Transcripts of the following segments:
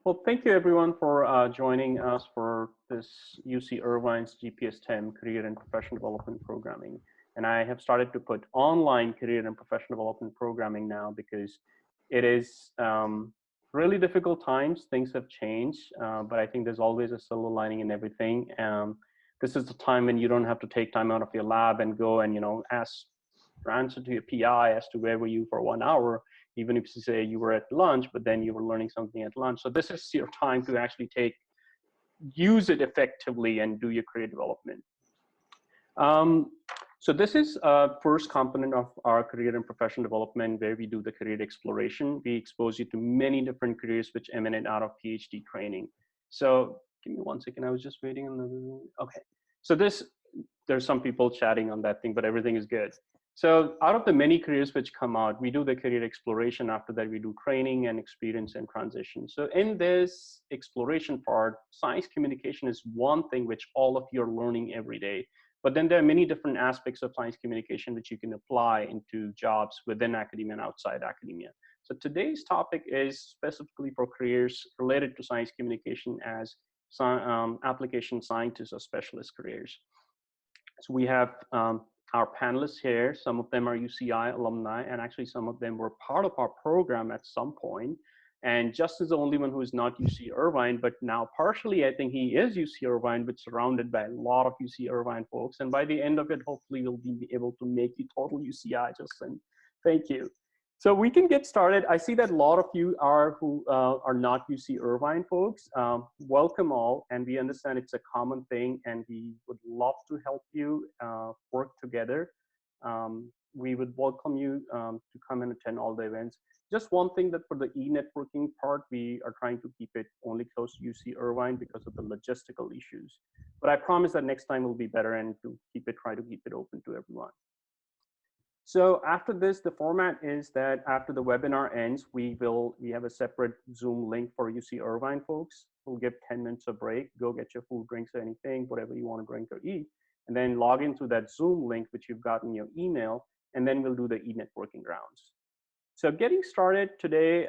Well, thank you everyone for joining us for this UC Irvine's GPS 10 Career and Professional Development Programming. And I have started to put online career and professional development programming now because it is really difficult times. Things have changed, but I think there's always a silver lining in everything. This is the time when you don't have to take time out of your lab and go and ask or answer to your PI as to where were you for 1 hour, even if you say you were at lunch, but then you were learning something at lunch. So this is your time to actually use it effectively and do your career development. So this is first component of our career and professional development where we do the career exploration. We expose you to many different careers which emanate out of PhD training. So give me 1 second, I was just waiting on the, okay. So there's some people chatting on that thing, but everything is good. So out of the many careers which come out, we do the career exploration. After that, we do training and experience and transition. So in this exploration part, science communication is one thing which all of you are learning every day. But then there are many different aspects of science communication which you can apply into jobs within academia and outside academia. So today's topic is specifically for careers related to science communication as application scientists or specialist careers. So we have our panelists here. Some of them are UCI alumni, and actually some of them were part of our program at some point. And Justin is the only one who is not UC Irvine, but now partially I think he is UC Irvine, but surrounded by a lot of UC Irvine folks. And by the end of it, hopefully we'll be able to make you total UCI, Justin. Thank you. So we can get started. I see that a lot of you are who are not UC Irvine folks. Welcome all, and we understand it's a common thing, and we would love to help you work together. We would welcome you to come and attend all the events. Just one thing that for the e-networking part, we are trying to keep it only close to UC Irvine because of the logistical issues. But I promise that next time will be better and to try to keep it open to everyone. So after this, the format is that after the webinar ends, we have a separate Zoom link for UC Irvine folks. We'll give 10 minutes of break, go get your food, drinks, or anything, whatever you want to drink or eat, and then log into that Zoom link, which you've got in your email, and then we'll do the e-networking rounds. So getting started today,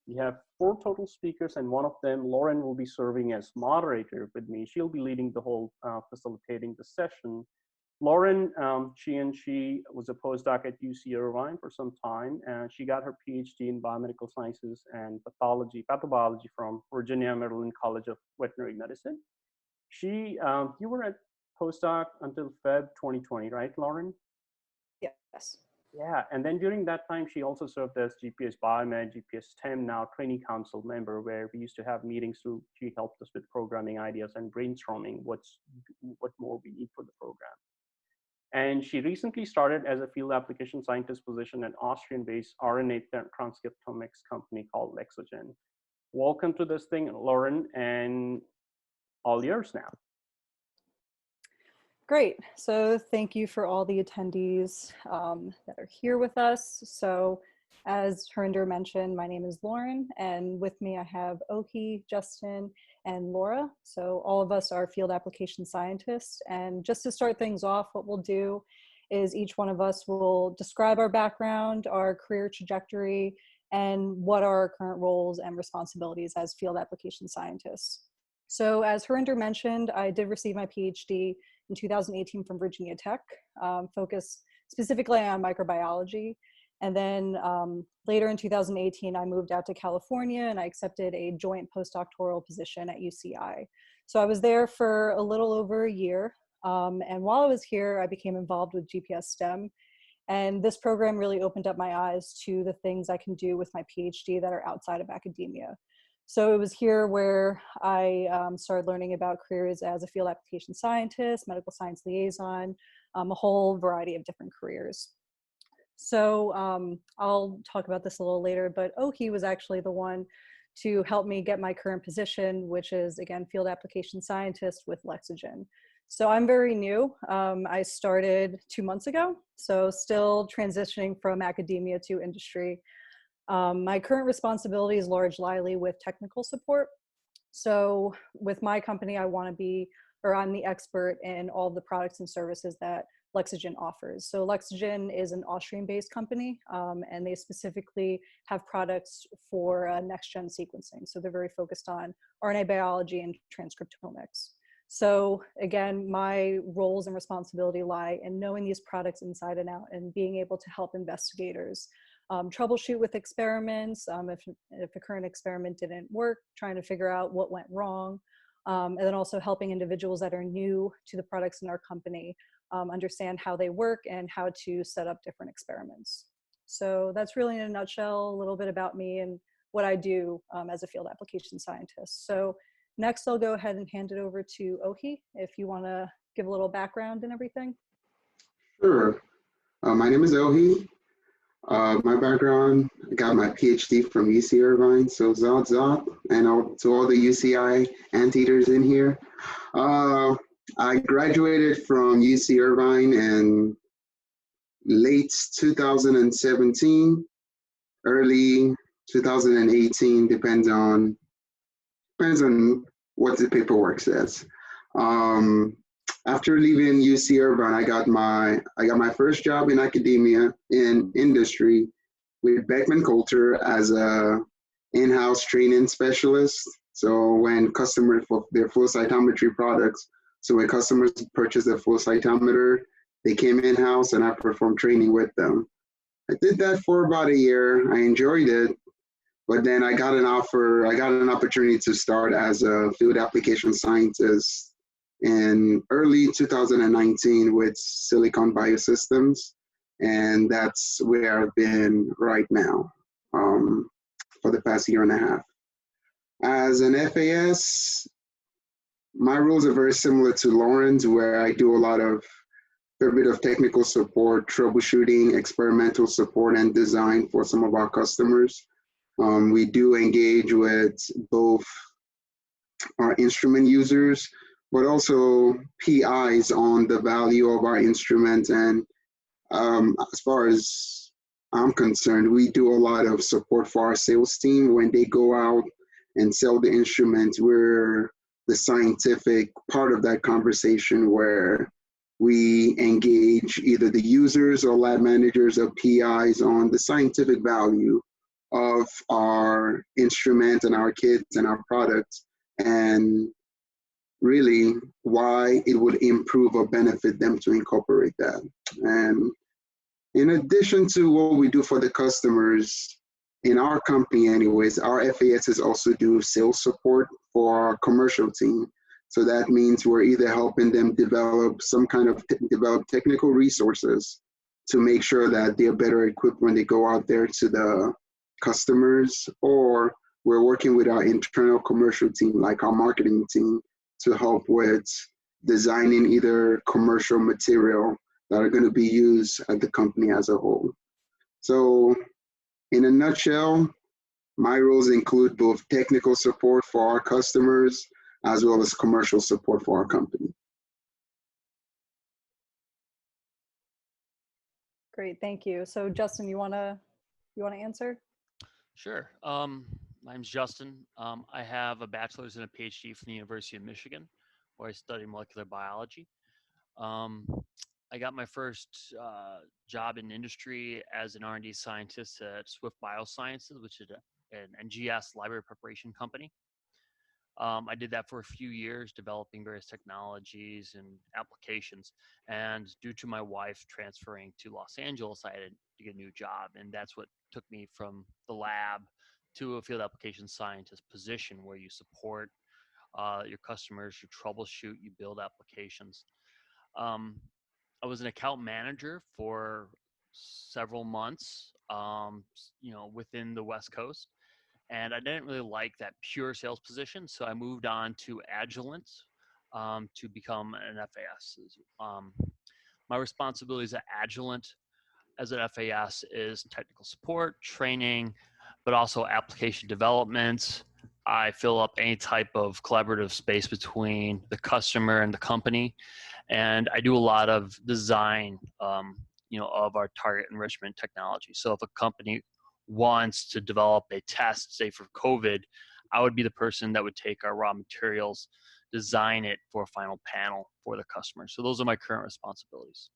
we have 4 total speakers, and one of them, Lauren, will be serving as moderator with me. She'll be leading the whole facilitating the session. Lauren, she was a postdoc at UC Irvine for some time, and she got her PhD in biomedical sciences and pathobiology from Virginia Maryland College of Veterinary Medicine. You were at postdoc until Feb 2020, right, Lauren? Yes. Yeah, and then during that time, she also served as GPS Biomed, GPS STEM, now training council member, where we used to have meetings. She helped us with programming ideas and brainstorming what more we need for the program. And she recently started as a field application scientist position at Austrian-based RNA transcriptomics company called Lexogen. Welcome to this thing, Lauren, and all yours now. Great. So thank you for all the attendees that are here with us. So as Harinder mentioned, my name is Lauren, and with me I have Oki, Justin, and Laura. So all of us are field application scientists. And just to start things off, what we'll do is each one of us will describe our background, our career trajectory, and what are our current roles and responsibilities as field application scientists. So as Harinder mentioned, I did receive my PhD in 2018 from Virginia Tech, focused specifically on microbiology. And then later in 2018, I moved out to California and I accepted a joint postdoctoral position at UCI. So I was there for a little over a year. And while I was here, I became involved with GPS STEM. And this program really opened up my eyes to the things I can do with my PhD that are outside of academia. So it was here where I started learning about careers as a field application scientist, medical science liaison, a whole variety of different careers. So I'll talk about this a little later, but Oki was actually the one to help me get my current position, which is, again, field application scientist with Lexogen. So I'm very new. I started 2 months ago, so still transitioning from academia to industry. My current responsibility is largely with technical support. So with my company, I'm the expert in all the products and services that Lexogen offers. So Lexogen is an Austrian-based company, and they specifically have products for next-gen sequencing. So they're very focused on RNA biology and transcriptomics. So again, my roles and responsibility lie in knowing these products inside and out and being able to help investigators troubleshoot with experiments. If a current experiment didn't work, trying to figure out what went wrong. And then also helping individuals that are new to the products in our company understand how they work and how to set up different experiments. So that's really in a nutshell, a little bit about me and what I do as a field application scientist. So next I'll go ahead and hand it over to Ohi, if you wanna give a little background and everything. Sure. My name is Ohi. My background, I got my PhD from UC Irvine, so Zod Zod, and to all the UCI anteaters in here. I graduated from UC Irvine in late 2017, early 2018, depends on what the paperwork says. After leaving UC Irvine, I got my first job in academia in industry with Beckman Coulter as a in-house training specialist. So when customers for their flow cytometry products, so when customers purchase a flow cytometer, they came in-house and I performed training with them. I did that for about a year. I enjoyed it, but then I got an opportunity to start as a field application scientist in early 2019 with Silicon Biosystems, and that's where I've been right now for the past year and a half. As an FAS, my roles are very similar to Lauren's, where I do a bit of technical support, troubleshooting, experimental support, and design for some of our customers. We do engage with both our instrument users, but also PIs on the value of our instruments. And as far as I'm concerned, we do a lot of support for our sales team when they go out and sell the instruments. We're the scientific part of that conversation where we engage either the users or lab managers or PIs on the scientific value of our instrument and our kits and our products, and really why it would improve or benefit them to incorporate that. And in addition to what we do for the customers, in our company anyways, our FASs also do sales support for our commercial team. So that means we're either helping them develop develop technical resources to make sure that they're better equipped when they go out there to the customers, or we're working with our internal commercial team, like our marketing team, to help with designing either commercial material that are going to be used at the company as a whole. So in a nutshell, my roles include both technical support for our customers as well as commercial support for our company. Great, thank you. So Justin, you wanna answer? Sure. My name's Justin. I have a bachelor's and a PhD from the University of Michigan, where I studied molecular biology. I got my first job in industry as an R&D scientist at Swift Biosciences, which is an NGS library preparation company. I did that for a few years, developing various technologies and applications. And due to my wife transferring to Los Angeles, I had to get a new job. And that's what took me from the lab to a field application scientist position, where you support your customers, you troubleshoot, you build applications. I was an account manager for several months, within the West Coast. And I didn't really like that pure sales position, so I moved on to Agilent to become an FAS. My responsibilities at Agilent as an FAS is technical support, training, but also application development. I fill up any type of collaborative space between the customer and the company, and I do a lot of design, of our target enrichment technology. So if a company wants to develop a test, say for COVID, I would be the person that would take our raw materials, design it for a final panel for the customer. So those are my current responsibilities.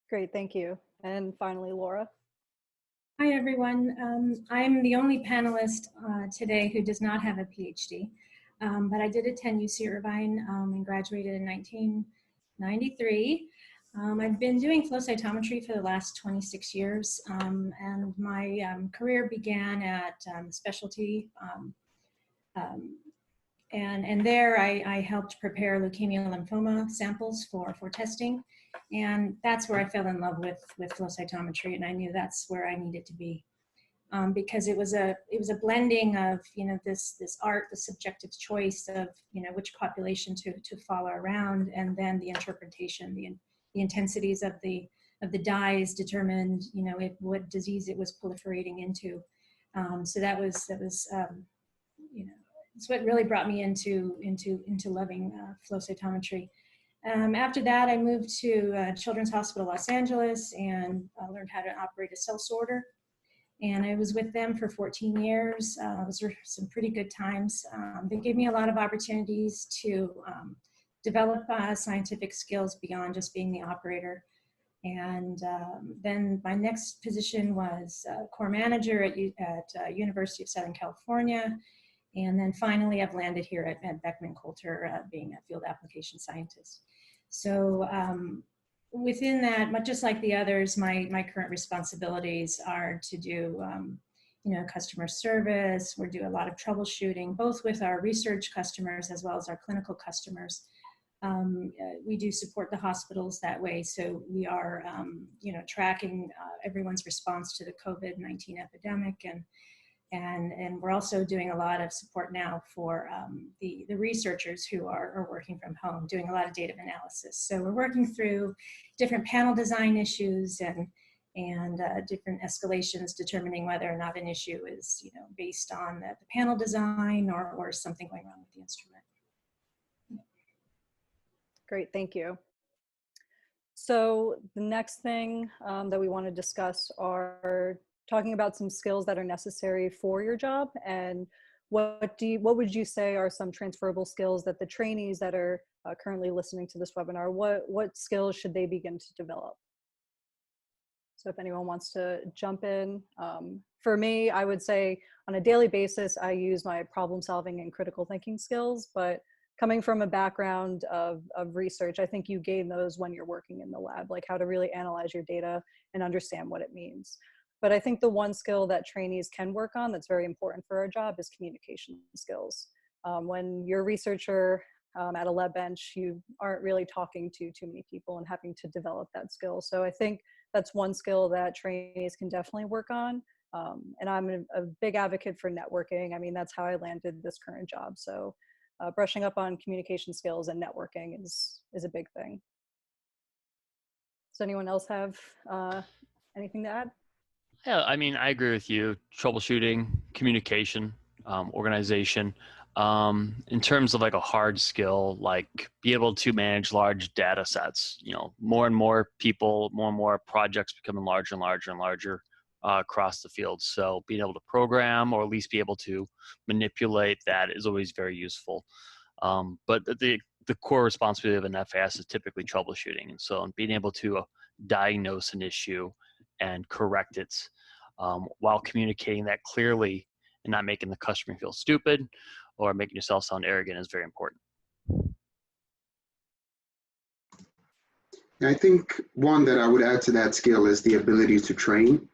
Great, thank you. And finally, Laura. Hi, everyone. I'm the only panelist today who does not have a PhD, but I did attend UC Irvine and graduated in 1993. I've been doing flow cytometry for the last 26 years, and my career began at specialty. And there I helped prepare leukemia and lymphoma samples for testing. And that's where I fell in love with flow cytometry, and I knew that's where I needed to be. Because it was a blending of, you know, this art, the subjective choice of, you know, which population to follow around, and then the interpretation, the intensities of the dyes determined, you know, what disease it was proliferating into. So that was you know, it's what really brought me into loving flow cytometry. After that, I moved to Children's Hospital Los Angeles and learned how to operate a cell sorter. And I was with them for 14 years. Those were some pretty good times. They gave me a lot of opportunities to develop scientific skills beyond just being the operator. And then my next position was core manager at University of Southern California. And then finally, I've landed here at Beckman Coulter, being a field application scientist. So within that, just like the others, my current responsibilities are to do, you know, customer service. We do a lot of troubleshooting, both with our research customers as well as our clinical customers. We do support the hospitals that way. So we are, you know, tracking everyone's response to the COVID-19 epidemic, and we're also doing a lot of support now for the researchers who are working from home, doing a lot of data analysis. So we're working through different panel design issues and different escalations, determining whether or not an issue is, you know, based on the panel design or something going wrong with the instrument. Great, thank you. So the next thing that we want to discuss are talking about some skills that are necessary for your job, and what would you say are some transferable skills that the trainees that are currently listening to this webinar, what skills should they begin to develop? So if anyone wants to jump in. For me, I would say on a daily basis, I use my problem solving and critical thinking skills, but coming from a background of research, I think you gain those when you're working in the lab, like how to really analyze your data and understand what it means. But I think the one skill that trainees can work on that's very important for our job is communication skills. When you're a researcher at a lab bench, you aren't really talking to too many people and having to develop that skill. So I think that's one skill that trainees can definitely work on. And I'm a big advocate for networking. I mean, that's how I landed this current job. So brushing up on communication skills and networking is a big thing. Does anyone else have anything to add? Yeah, I mean, I agree with you. Troubleshooting, communication, organization. In terms of like a hard skill, like be able to manage large data sets, you know, more and more people, more and more projects becoming larger and larger and larger across the field. So being able to program or at least be able to manipulate that is always very useful. But the core responsibility of an FAS is typically troubleshooting. And so being able to diagnose an issue and correct it while communicating that clearly and not making the customer feel stupid or making yourself sound arrogant is very important. I think one that I would add to that skill is the ability to train.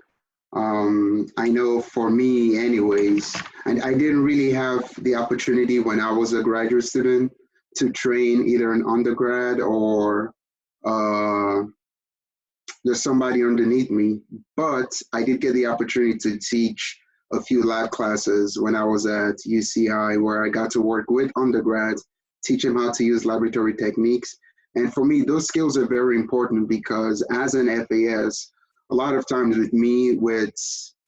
I know for me anyways, and I didn't really have the opportunity when I was a graduate student to train either an undergrad or there's somebody underneath me, but I did get the opportunity to teach a few lab classes when I was at UCI, where I got to work with undergrads, teach them how to use laboratory techniques. And for me, those skills are very important because as an FAS, a lot of times with me, with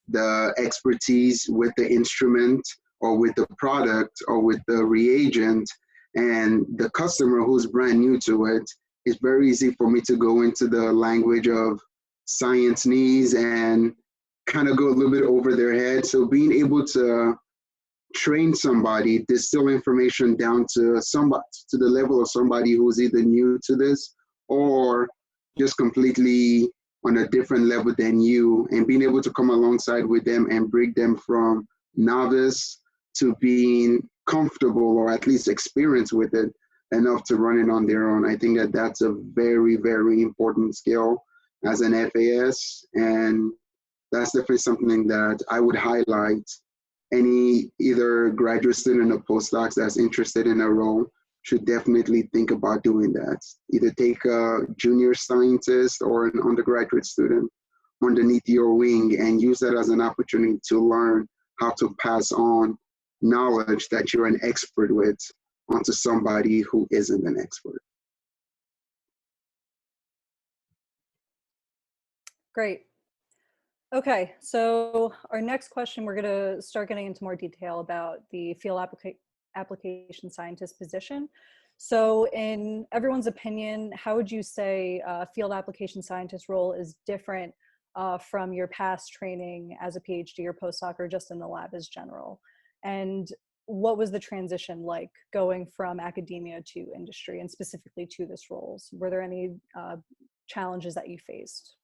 the expertise with the instrument or with the product or with the reagent and the customer who's brand new to it, it's very easy for me to go into the language of science needs and kind of go a little bit over their head. So being able to train somebody, distill information down to somebody, to the level of somebody who's either new to this or just completely on a different level than you, and being able to come alongside with them and bring them from novice to being comfortable or at least experienced with it enough to run it on their own. I think that that's a very, very important skill as an FAS, and that's definitely something that I would highlight. Any either graduate student or postdocs that's interested in a role should definitely think about doing that. Either take a junior scientist or an undergraduate student underneath your wing and use that as an opportunity to learn how to pass on knowledge that you're an expert with onto somebody who isn't an expert. Great. Okay, so our next question, we're going to start getting into more detail about the field application scientist position. So in everyone's opinion, how would you say field application scientist role is different from your past training as a PhD or postdoc or just in the lab as general? And what was the transition like going from academia to industry and specifically to this roles? Were there any challenges that you faced?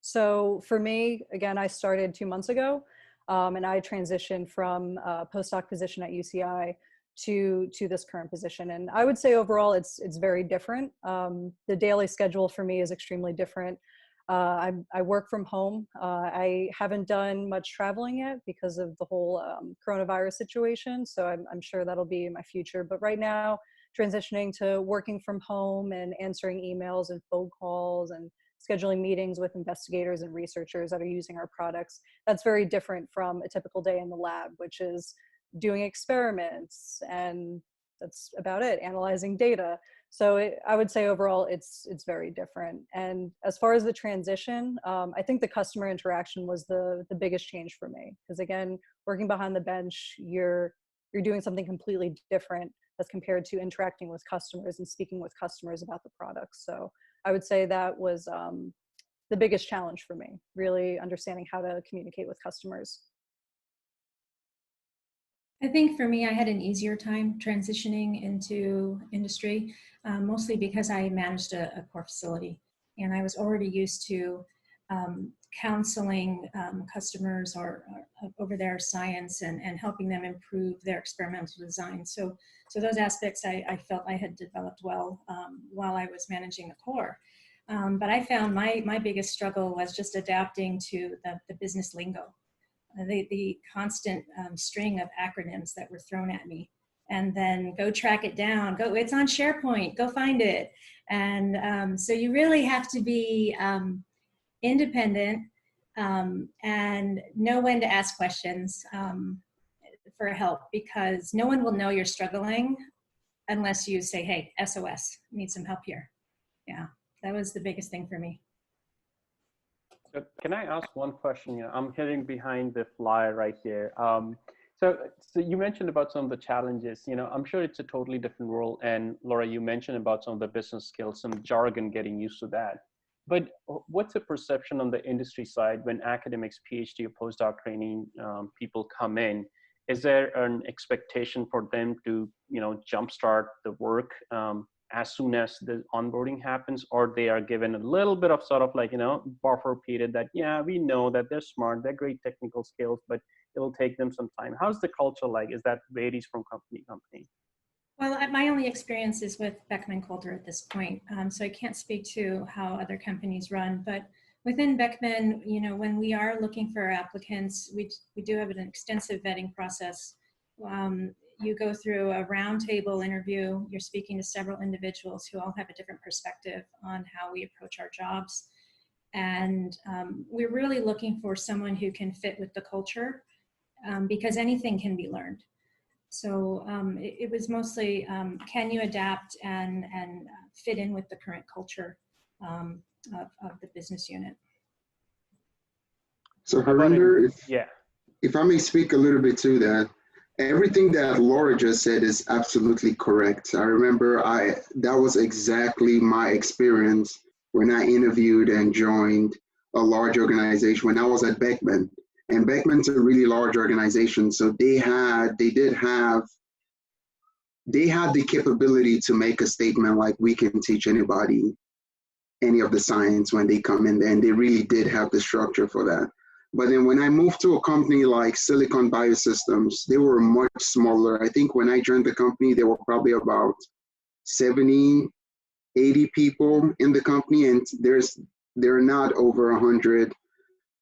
So for me, again, I started 2 months ago, and I transitioned from a postdoc position at UCI to this current position. And I would say overall, it's very different. The daily schedule for me is extremely different. I work from home. I haven't done much traveling yet because of the whole coronavirus situation. So I'm sure that'll be in my future. But right now, transitioning to working from home and answering emails and phone calls and scheduling meetings with investigators and researchers that are using our products. That's very different from a typical day in the lab, which is doing experiments, and that's about it, analyzing data. So I would say overall, it's very different. And as far as the transition, I think the customer interaction was the biggest change for me. Because again, working behind the bench, you're doing something completely different as compared to interacting with customers and speaking with customers about the products. So I would say that was the biggest challenge for me, really understanding how to communicate with customers. I think for me, I had an easier time transitioning into industry, mostly because I managed a core facility and I was already used to counseling customers or over their science and helping them improve their experimental design. So those aspects I felt I had developed well while I was managing the core. But I found my biggest struggle was just adapting to the business lingo. The constant string of acronyms that were thrown at me, and then go track it down, it's on SharePoint, go find it. And so you really have to be independent and know when to ask questions for help, because no one will know you're struggling unless you say, hey, SOS, need some help here. Yeah, that was the biggest thing for me. Can I ask one question? I'm hitting behind the fly right here. So you mentioned about some of the challenges. I'm sure it's a totally different role. And Laura, you mentioned about some of the business skills, some jargon, getting used to that. But what's the perception on the industry side when academics, PhD or postdoc training people come in? Is there an expectation for them to, jumpstart the work as soon as the onboarding happens, or they are given a little bit of sort of like, buffer period that, yeah, we know that they're smart, they're great technical skills, but it'll take them some time? How's the culture like? Is that varies from company to company? Well, my only experience is with Beckman Coulter at this point, so I can't speak to how other companies run. But within Beckman, when we are looking for applicants, we do have an extensive vetting process. You go through a roundtable interview. You're speaking to several individuals who all have a different perspective on how we approach our jobs. And we're really looking for someone who can fit with the culture, because anything can be learned. So it was mostly, can you adapt and fit in with the current culture of the business unit? So Harinder, yeah, if I may speak a little bit to that, everything that Laura just said is absolutely correct. I remember that was exactly my experience when I interviewed and joined a large organization when I was at Beckman. And Beckman's a really large organization, so they had the capability to make a statement like, we can teach anybody any of the science when they come in there, and they really did have the structure for that. But then when I moved to a company like Silicon Biosystems, they were much smaller. I think when I joined the company, there were probably about 70, 80 people in the company, and there are not over 100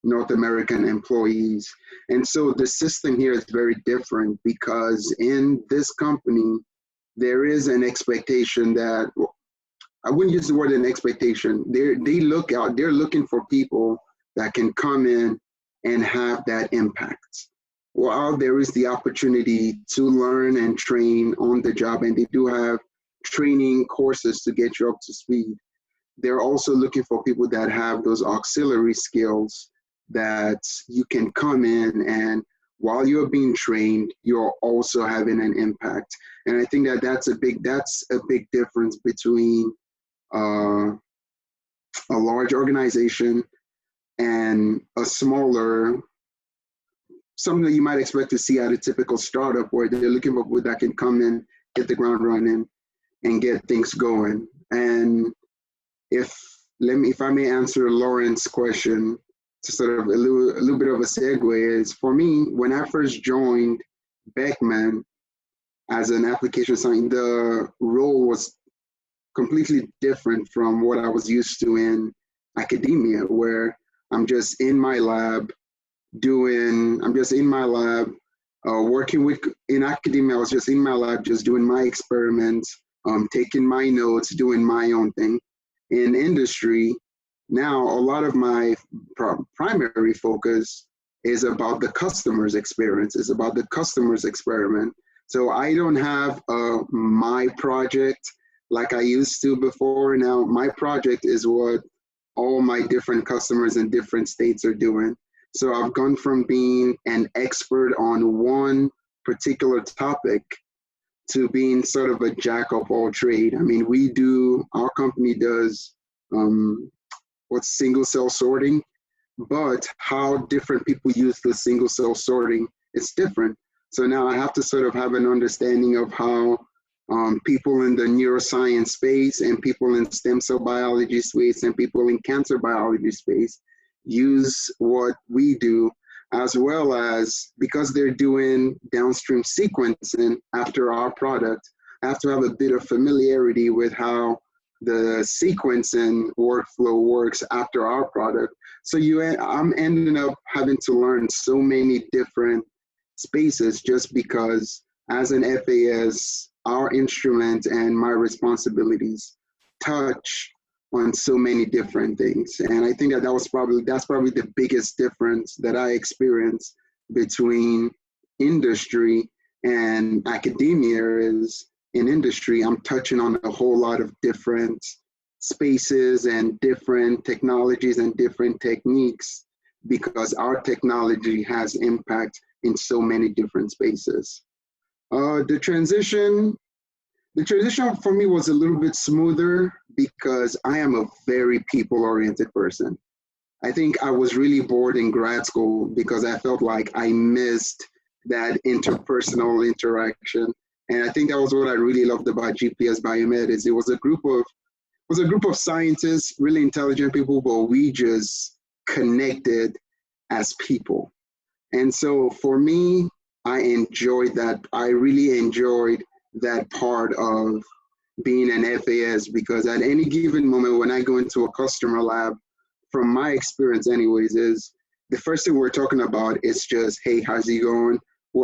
North American employees. And so the system here is very different, because in this company, there is an expectation that, I wouldn't use the word an expectation. They're looking for people that can come in and have that impact. While there is the opportunity to learn and train on the job, and they do have training courses to get you up to speed, they're also looking for people that have those auxiliary skills that you can come in, and while you're being trained, you're also having an impact. And I think that that's a big difference between a large organization and a smaller, something that you might expect to see at a typical startup, where they're looking for people that can come in, hit the ground running, and get things going. And if I may answer Lauren's question, to sort of a little bit of a segue, is for me, when I first joined Beckman as an application scientist, the role was completely different from what I was used to in academia, where I'm just in my lab working with, in academia, I was just in my lab, just doing my experiments, taking my notes, doing my own thing. In industry, now a lot of my primary focus is about the customer's experience, is about the customer's experiment. So I don't have my project like I used to before. Now my project is what all my different customers in different states are doing. So I've gone from being an expert on one particular topic to being sort of a jack of all trade. I mean, our company does what's single cell sorting, but how different people use the single cell sorting, it's different. So now I have to sort of have an understanding of how people in the neuroscience space and people in stem cell biology space and people in cancer biology space use what we do, as well as, because they're doing downstream sequencing after our product, I have to have a bit of familiarity with how the sequencing workflow works after our product. So I'm ending up having to learn so many different spaces, just because as an FAS, our instrument and my responsibilities touch on so many different things. And I think that's probably the biggest difference that I experienced between industry and academia. Is in industry, I'm touching on a whole lot of different spaces and different technologies and different techniques, because our technology has impact in so many different spaces. The transition for me was a little bit smoother, because I am a very people-oriented person. I think I was really bored in grad school because I felt like I missed that interpersonal interaction. And I think that was what I really loved about GPS Biomed, is it was a group of scientists, really intelligent people, but we just connected as people. And so for me, I enjoyed that. I really enjoyed that part of being an FAS, because at any given moment when I go into a customer lab, from my experience anyways, is the first thing we're talking about is just, hey, how's it going?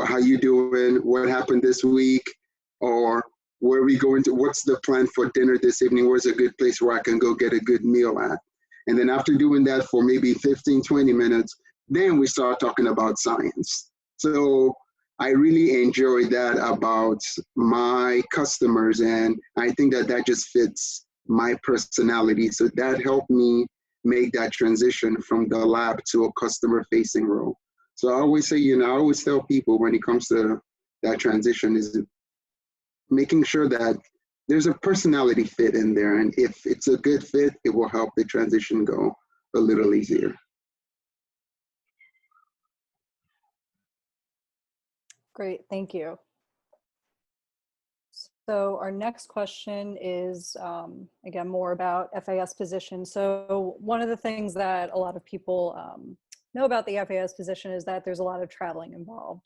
How you doing? What happened this week? Or where are we going to? What's the plan for dinner this evening? Where's a good place where I can go get a good meal at? And then after doing that for maybe 15, 20 minutes, then we start talking about science. So I really enjoy that about my customers, and I think that just fits my personality. So that helped me make that transition from the lab to a customer-facing role. So I always say, I always tell people when it comes to that transition, is making sure that there's a personality fit in there. And if it's a good fit, it will help the transition go a little easier. Great, thank you. So our next question is, again, more about FAS position. So one of the things that a lot of people know about the FAS position is that there's a lot of traveling involved.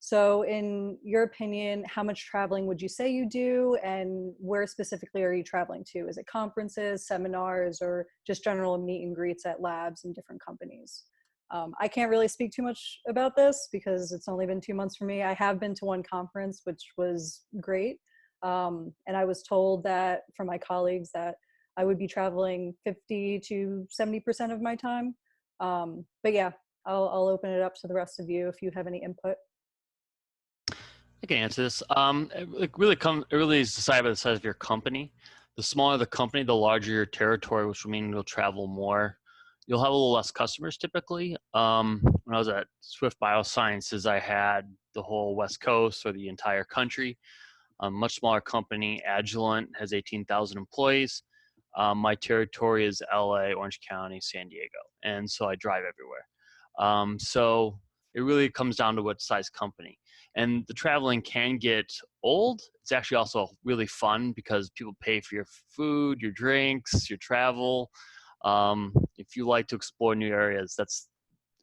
So in your opinion, how much traveling would you say you do, and where specifically are you traveling to? Is it conferences, seminars, or just general meet and greets at labs and different companies? I can't really speak too much about this because it's only been 2 months for me. I have been to one conference, which was great. And I was told that from my colleagues that I would be traveling 50 to 70% of my time. But yeah, I'll open it up to the rest of you if you have any input. I can answer this. It really is decided by the size of your company. The smaller the company, the larger your territory, which will mean you'll travel more. You'll have a little less customers typically. When I was at Swift Biosciences, I had the whole West Coast or the entire country. A much smaller company, Agilent, has 18,000 employees. My territory is LA, Orange County, San Diego, and so I drive everywhere. So it really comes down to what size company. And the traveling can get old. It's actually also really fun because people pay for your food, your drinks, your travel. If you like to explore new areas,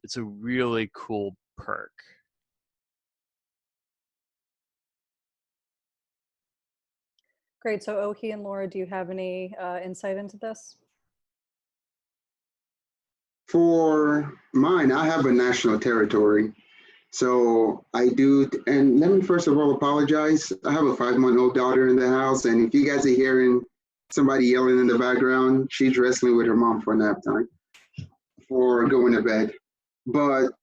it's a really cool perk. Great. So Oki and Laura, do you have any insight into this? For mine, I have a national territory. So I do, and let me first of all apologize. I have a 5-month-old daughter in the house, and if you guys are hearing somebody yelling in the background, she's wrestling with her mom for nap time, for going to bed. But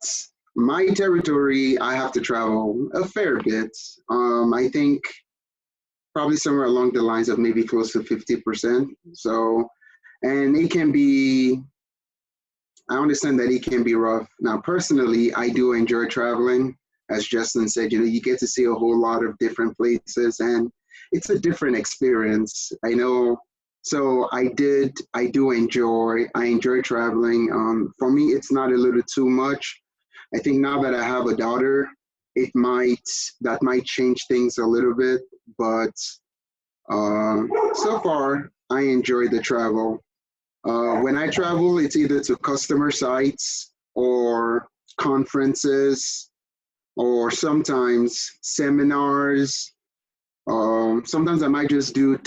my territory, I have to travel a fair bit. I think probably somewhere along the lines of maybe close to 50%. So, and it can be, I understand that it can be rough. Now, personally, I do enjoy traveling. As Justin said, you get to see a whole lot of different places, and it's a different experience. I know. So I enjoy traveling. For me, it's not a little too much. I think now that I have a daughter, that might change things a little bit, but so far I enjoy the travel. When I travel, it's either to customer sites or conferences or sometimes seminars. Sometimes I might just do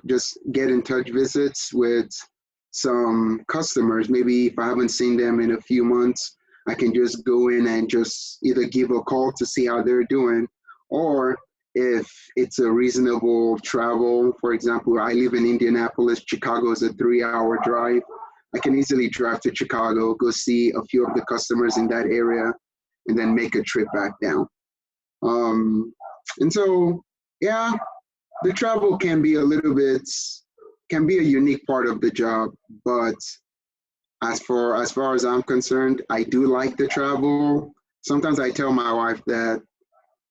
just get in touch visits with some customers. Maybe if I haven't seen them in a few months, I can just go in and just either give a call to see how they're doing, or if it's a reasonable travel. For example, I live in Indianapolis. Chicago is a 3-hour drive. I can easily drive to Chicago, go see a few of the customers in that area, and then make a trip back down. And so, yeah, the travel can be a unique part of the job, but as far as I'm concerned, I do like the travel. Sometimes I tell my wife that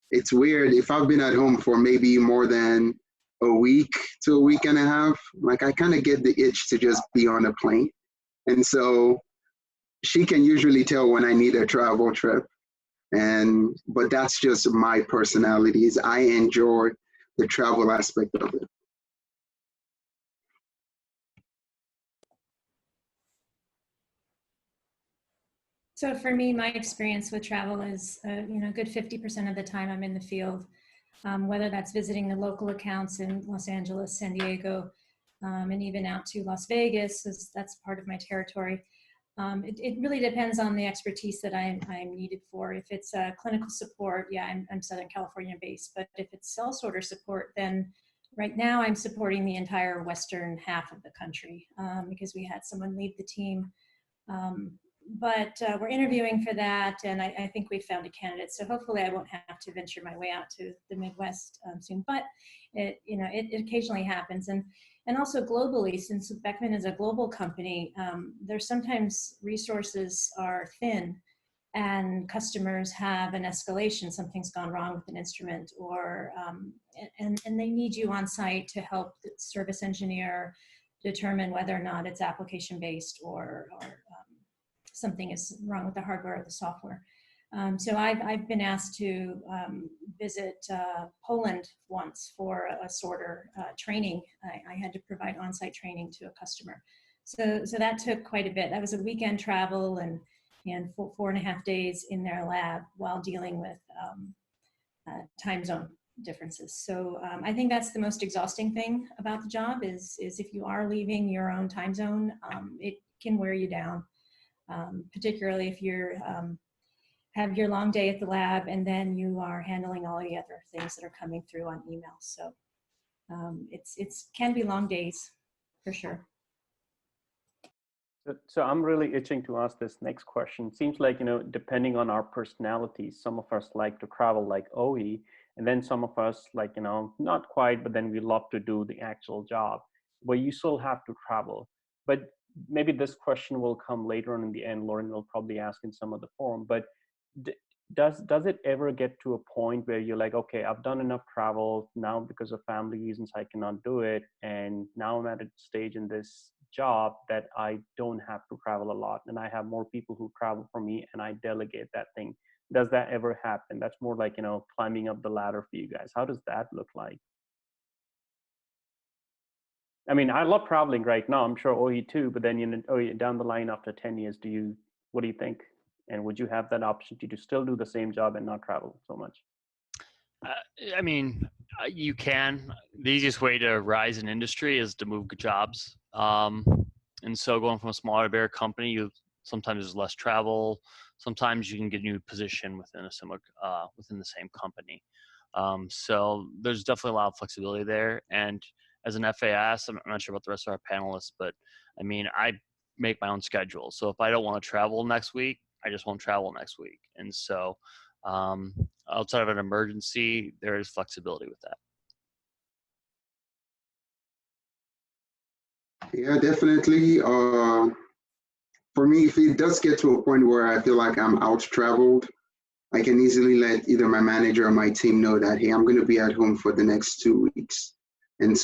it's weird if I've been at home for maybe more than a week to a week and a half, like I kind of get the itch to just be on a plane. And so she can usually tell when I need a travel trip. But that's just my personality. Is I enjoy the travel aspect of it. So for me, my experience with travel is, a good 50% of the time I'm in the field, whether that's visiting the local accounts in Los Angeles, San Diego, and even out to Las Vegas, as that's part of my territory. It really depends on the expertise that I'm needed for. If it's clinical support, yeah, I'm Southern California based, but if it's cell sorter support, then right now I'm supporting the entire western half of the country because we had someone leave the team. But we're interviewing for that, and I think we found a candidate. So hopefully I won't have to venture my way out to the Midwest soon. But it occasionally happens, and also globally, since Beckman is a global company, there's sometimes resources are thin, and customers have an escalation. Something's gone wrong with an instrument, or and they need you on site to help the service engineer determine whether or not it's application based or something is wrong with the hardware or the software. So I've been asked to visit Poland once for a sorter training. I had to provide on-site training to a customer. So that took quite a bit. That was a weekend travel and 4.5 days in their lab while dealing with time zone differences. So I think that's the most exhausting thing about the job is if you are leaving your own time zone, it can wear you down, particularly if you're have your long day at the lab and then you are handling all the other things that are coming through on email. So it's can be long days for sure. So I'm really itching to ask this next question. Seems like, depending on our personalities, some of us like to travel like OE, and then some of us like, not quite, but then we love to do the actual job where you still have to travel. But maybe this question will come later on in the end. Lauren will probably ask in some other forum, but does it ever get to a point where you're like, okay, I've done enough travel now because of family reasons, I cannot do it. And now I'm at a stage in this job that I don't have to travel a lot and I have more people who travel for me and I delegate that thing. Does that ever happen? That's more like, climbing up the ladder for you guys. How does that look like? I mean, I love traveling right now. I'm sure OE too, but then, down the line after 10 years, what do you think? And would you have that opportunity to still do the same job and not travel so much? I mean, you can. The easiest way to rise in industry is to move jobs. And so going from a smaller, bigger company, sometimes there's less travel. Sometimes you can get a new position within a similar, within the same company. So there's definitely a lot of flexibility there. And as an FAS, I'm not sure about the rest of our panelists, but I mean, I make my own schedule. So if I don't want to travel next week, I just won't travel next week. And so outside of an emergency, there is flexibility with that. Yeah, definitely. For me, if it does get to a point where I feel like I'm out traveled, I can easily let either my manager or my team know that, hey, I'm going to be at home for the next 2 weeks. And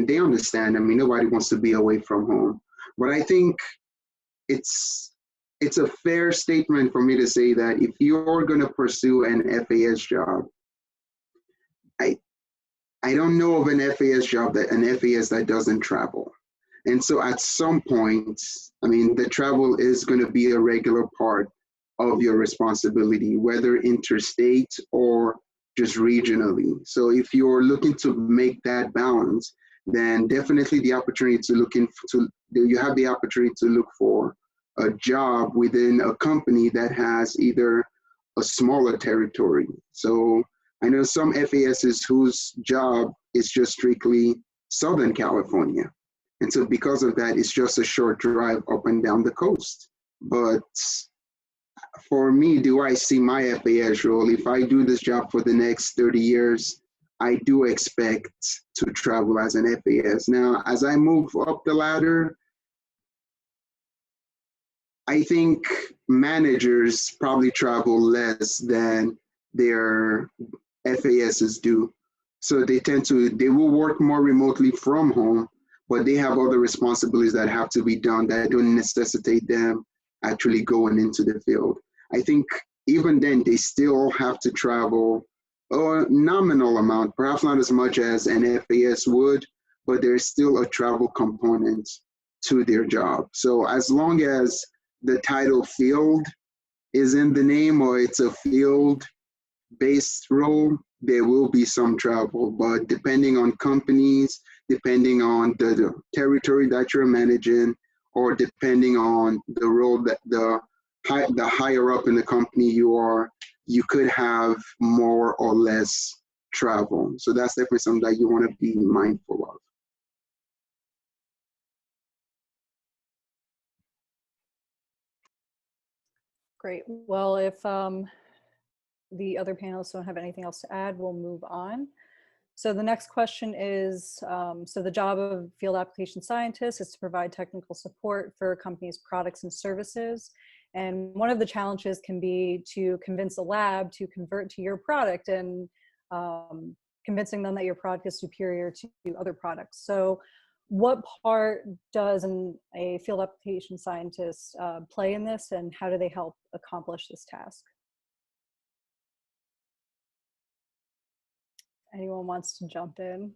they understand. I mean, nobody wants to be away from home. But I think it's a fair statement for me to say that if you're going to pursue an FAS job, I don't know of an FAS job an FAS that doesn't travel. And so at some point, I mean, the travel is going to be a regular part of your responsibility, whether interstate or just regionally. So if you're looking to make that balance, then definitely the opportunity you have the opportunity to look for a job within a company that has either a smaller territory. So I know some FASs whose job is just strictly Southern California. And so because of that, it's just a short drive up and down the coast. But for me, do I see my FAS role? If I do this job for the next 30 years, I do expect to travel as an FAS. Now, as I move up the ladder, I think managers probably travel less than their FASs do. So they will work more remotely from home, but they have other responsibilities that have to be done that don't necessitate them actually going into the field. I think even then they still have to travel a nominal amount, perhaps not as much as an FAS would, but there's still a travel component to their job. So as long as the title field is in the name or it's a field-based role, there will be some travel, but depending on companies, depending on the territory that you're managing, or depending on the role that the higher up in the company you are, you could have more or less travel. So that's definitely something that you want to be mindful of. Great. Well, if the other panelists don't have anything else to add, we'll move on. So the next question is, so the job of field application scientist is to provide technical support for a company's products and services. And one of the challenges can be to convince a lab to convert to your product and convincing them that your product is superior to other products. So what part does a field application scientist play in this, and how do they help accomplish this task? anyone wants to jump in?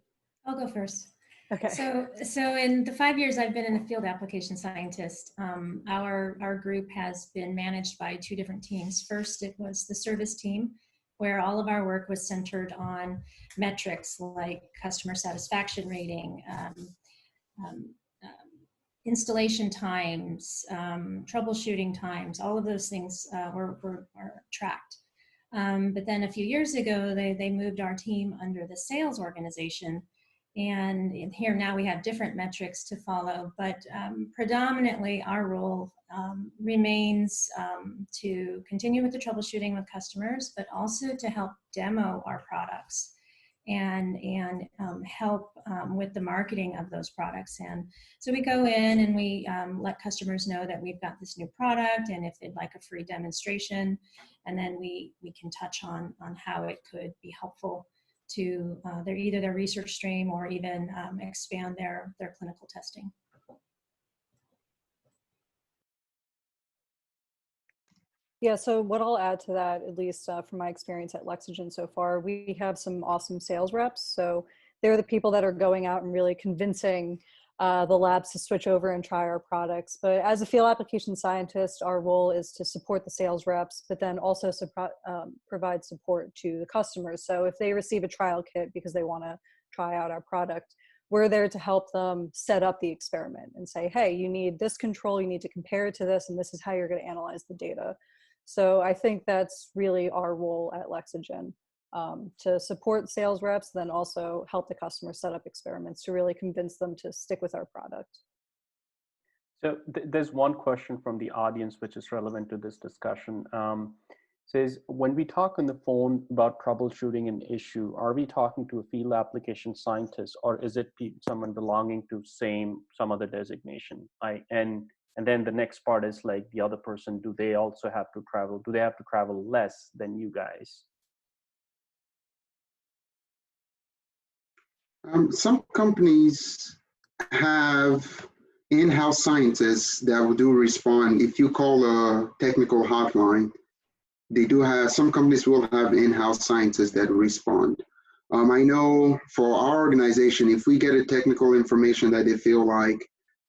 I'll go first. Okay. So in the 5 years I've been in the field application scientist, our group has been managed by two different teams. First, it was the service team, where all of our work was centered on metrics like customer satisfaction rating, um, installation times, troubleshooting times, all of those things were tracked. But then a few years ago, they moved our team under the sales organization. And here now we have different metrics to follow, but predominantly our role remains to continue with the troubleshooting with customers, but also to help demo our products and help with the marketing of those products. And so we go in and we let customers know that we've got this new product and if they'd like a free demonstration, and then we can touch on how it could be helpful to either their research stream or even expand their clinical testing. Yeah, so what I'll add to that, at least from my experience at Lexagen so far, we have some awesome sales reps. So they're the people that are going out and really convincing the labs to switch over and try our products. But as a field application scientist, our role is to support the sales reps, but then also provide support to the customers. So if they receive a trial kit because they want to try out our product, we're there to help them set up the experiment and say, hey, you need this control, you need to compare it to this, and this is how you're going to analyze the data. So I think that's really our role at Lexagen, to support sales reps, then also help the customer set up experiments to really convince them to stick with our product. So there's one question from the audience which is relevant to this discussion. Says, when we talk on the phone about troubleshooting an issue, are we talking to a field application scientist, or is it someone belonging to some other designation? And then the next part is like the other person, do they also have to travel? Do they have to travel less than you guys? Some companies have in-house scientists that do respond. If you call a technical hotline, they do have, some companies will have in-house scientists that respond. I know for our organization, if we get a technical information that they feel like,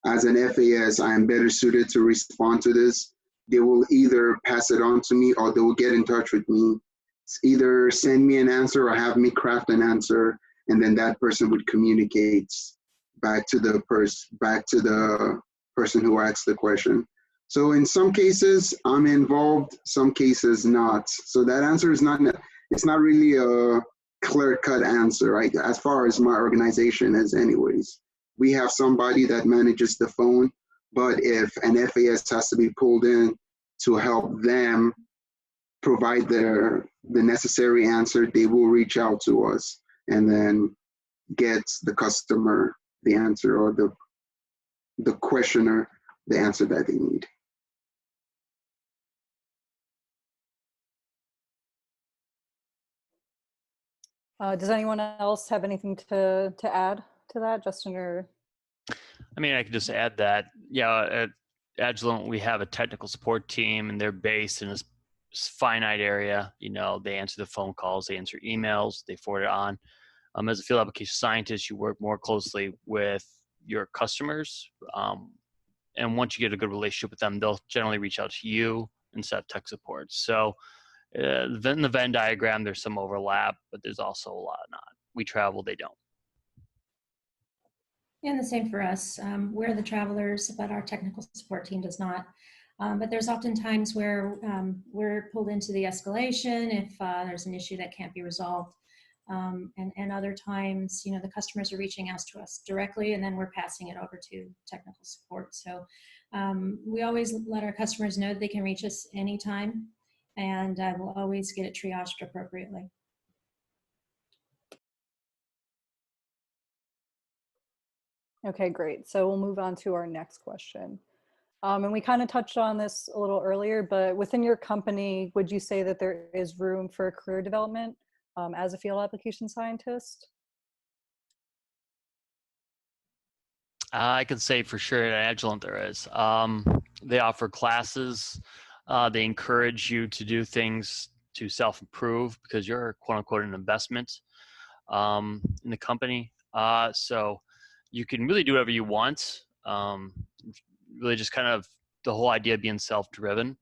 as an FAS, I am better suited to respond to this, they will either pass it on to me or they will get in touch with me. It's either send me an answer or have me craft an answer, and then that person would communicate back to the person who asked the question. So in some cases, I'm involved, some cases not. So that answer is it's not really a clear-cut answer, right? As far as my organization is anyways. We have somebody that manages the phone, but if an FAS has to be pulled in to help them provide the necessary answer, they will reach out to us and then get the customer the answer, or the questioner the answer that they need. Does anyone else have anything to add to that, Justin? Or I mean, I could just add that, yeah, at Agilent, we have a technical support team, and they're based in this finite area. You know, they answer the phone calls, they answer emails, they forward it on. As a field application scientist, you work more closely with your customers. And once you get a good relationship with them, they'll generally reach out to you and set up tech support. So in the Venn diagram, there's some overlap, but there's also a lot not. We travel, they don't. And the same for us. We're the travelers, but our technical support team does not. But there's often times where we're pulled into the escalation if there's an issue that can't be resolved. And other times, you know, the customers are reaching out to us directly, and then we're passing it over to technical support. So we always let our customers know that they can reach us anytime, and we'll always get it triaged appropriately. okay, great. So we'll move on to our next question. And we kind of touched on this a little earlier, but within your company, would you say that there is room for career development as a field application scientist? I can say for sure at Agilent there is. They offer classes. They encourage you to do things to self-improve because you're quote unquote an investment. in the company. So you can really do whatever you want. Really just kind of the whole idea of being self-driven.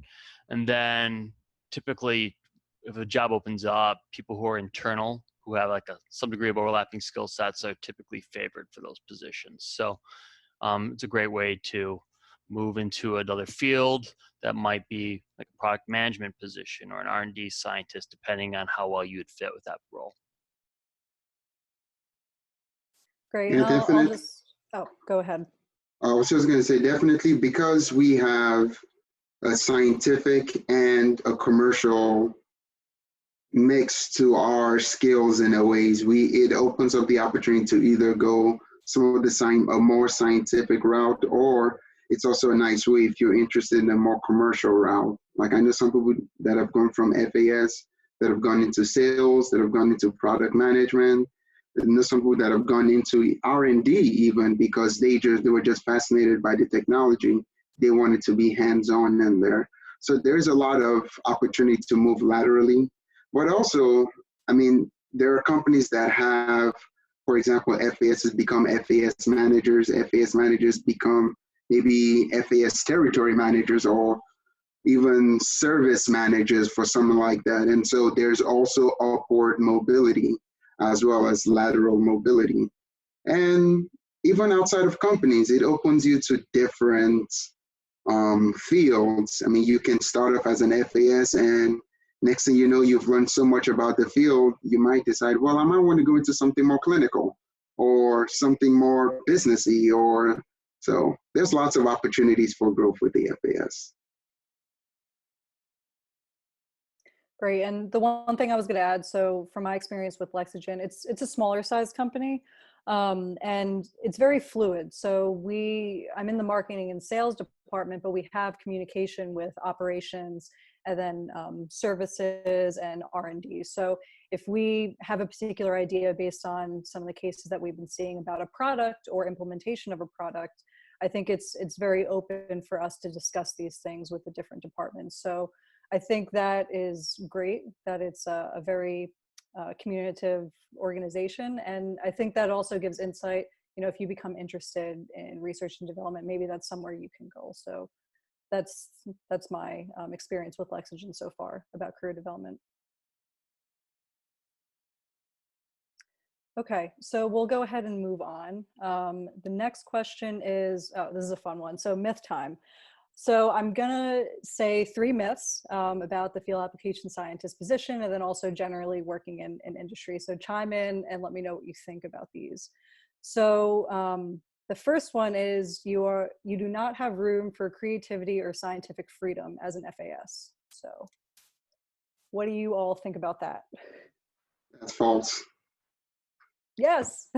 And then typically if a job opens up, people who are internal, who have like some degree of overlapping skill sets are typically favored for those positions. So it's a great way to move into another field that might be like a product management position or an R&D scientist, depending on how well you would fit with that role. Great. Yeah, And I'll definitely. just, oh, go ahead. I was just going to say, definitely, because we have a scientific and a commercial mix to our skills in a ways, it opens up the opportunity to either go some of a more scientific route, or it's also a nice way if you're interested in a more commercial route. Like I know some people that have gone from FAS, that have gone into sales, that have gone into product management. I know some people that have gone into R&D even because they were just fascinated by the technology. They wanted to be hands-on in there. So there's a lot of opportunity to move laterally. But also, I mean, there are companies that have, for example, FAS has become FAS managers become maybe FAS territory managers or even service managers for something like that. And so there's also upward mobility as well as lateral mobility. And even outside of companies, it opens you to different fields. I mean, you can start off as an FAS, and next thing you know, you've learned so much about the field, you might decide, well, I might want to go into something more clinical or something more businessy, or so there's lots of opportunities for growth with the FAS. Great. And the one thing I was going to add, so from my experience with Lexagen, it's a smaller size company, and it's very fluid. So I'm in the marketing and sales department, but we have communication with operations and then services and R&D. So if we have a particular idea based on some of the cases that we've been seeing about a product or implementation of a product, I think it's very open for us to discuss these things with the different departments. So I think that is great, that it's a very communicative organization. And I think that also gives insight, you know, if you become interested in research and development, maybe that's somewhere you can go. So that's my experience with Lexagen so far about career development. Okay, so we'll go ahead and move on. The next question is, oh, this is a fun one. So myth time. So I'm gonna say 3 myths about the field application scientist position, and then also generally working in industry. So chime in and let me know what you think about these. So the first one is you do not have room for creativity or scientific freedom as an FAS. So what do you all think about that? That's false. Yes.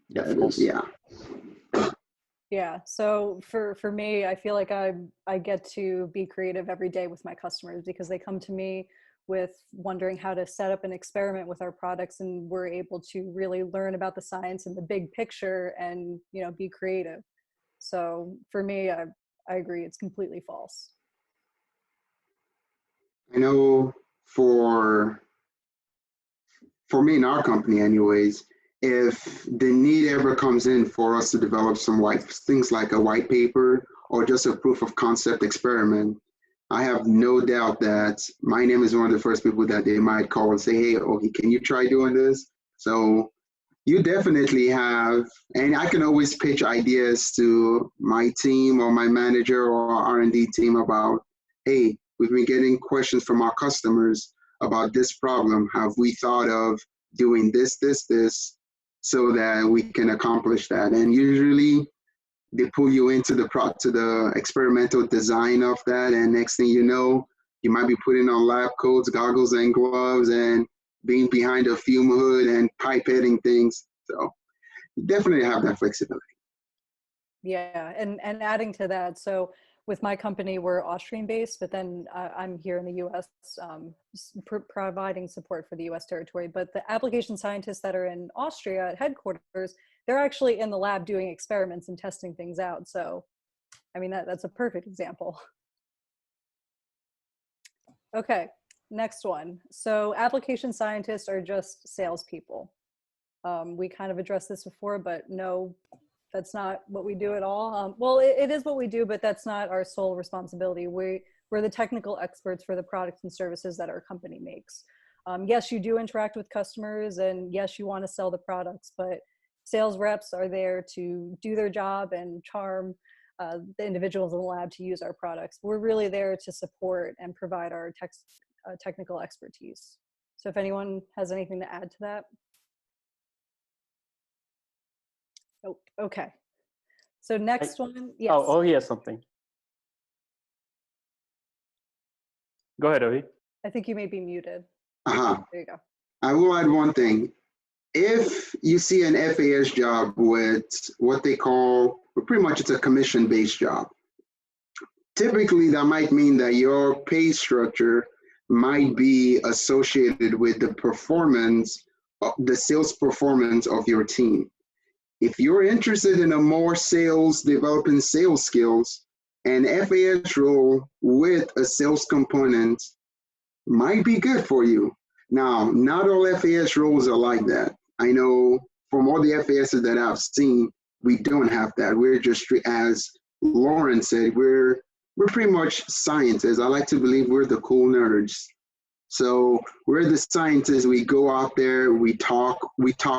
Yeah, That false. is, yeah. Yeah, so for me, I feel like I get to be creative every day with my customers because they come to me with wondering how to set up an experiment with our products, and we're able to really learn about the science and the big picture and, you know, be creative. So for me, I agree, it's completely false. I know for me in our company anyways, if the need ever comes in for us to develop things like a white paper or just a proof of concept experiment, I have no doubt that my name is one of the first people that they might call and say, hey, okay, can you try doing this? So you definitely have, and I can always pitch ideas to my team or my manager or R&D team about, hey, we've been getting questions from our customers about this problem. Have we thought of doing this, so that we can accomplish that? And usually they pull you into the experimental design of that, and next thing you know, you might be putting on lab coats, goggles, and gloves, and being behind a fume hood and pipetting things. So you definitely have that flexibility. Yeah, and adding to that, so with my company, we're Austrian based, but then I'm here in the US providing support for the US territory. But the application scientists that are in Austria at headquarters, they're actually in the lab doing experiments and testing things out. So, I mean, that's a perfect example. Okay, next one. So application scientists are just salespeople. We kind of addressed this before, but no, that's not what we do at all. Well, it is what we do, but that's not our sole responsibility. We're the technical experts for the products and services that our company makes. Yes, you do interact with customers, and yes, you want to sell the products, but sales reps are there to do their job and charm the individuals in the lab to use our products. We're really there to support and provide our technical expertise. So if anyone has anything to add to that. Oh, okay. So next one, yes. Oh, he has something. Go ahead, Ovi. I think you may be muted. Uh-huh. There you go. I will add one thing. If you see an FAS job with what they call, well, pretty much it's a commission-based job, typically that might mean that your pay structure might be associated with the performance, the sales performance of your team. If you're interested in a more developing sales skills, an FAS role with a sales component might be good for you. Now, not all FAS roles are like that. I know from all the FASs that I've seen, we don't have that. We're just, as Lauren said, we're pretty much scientists. I like to believe we're the cool nerds. So we're the scientists. We go out there, we talk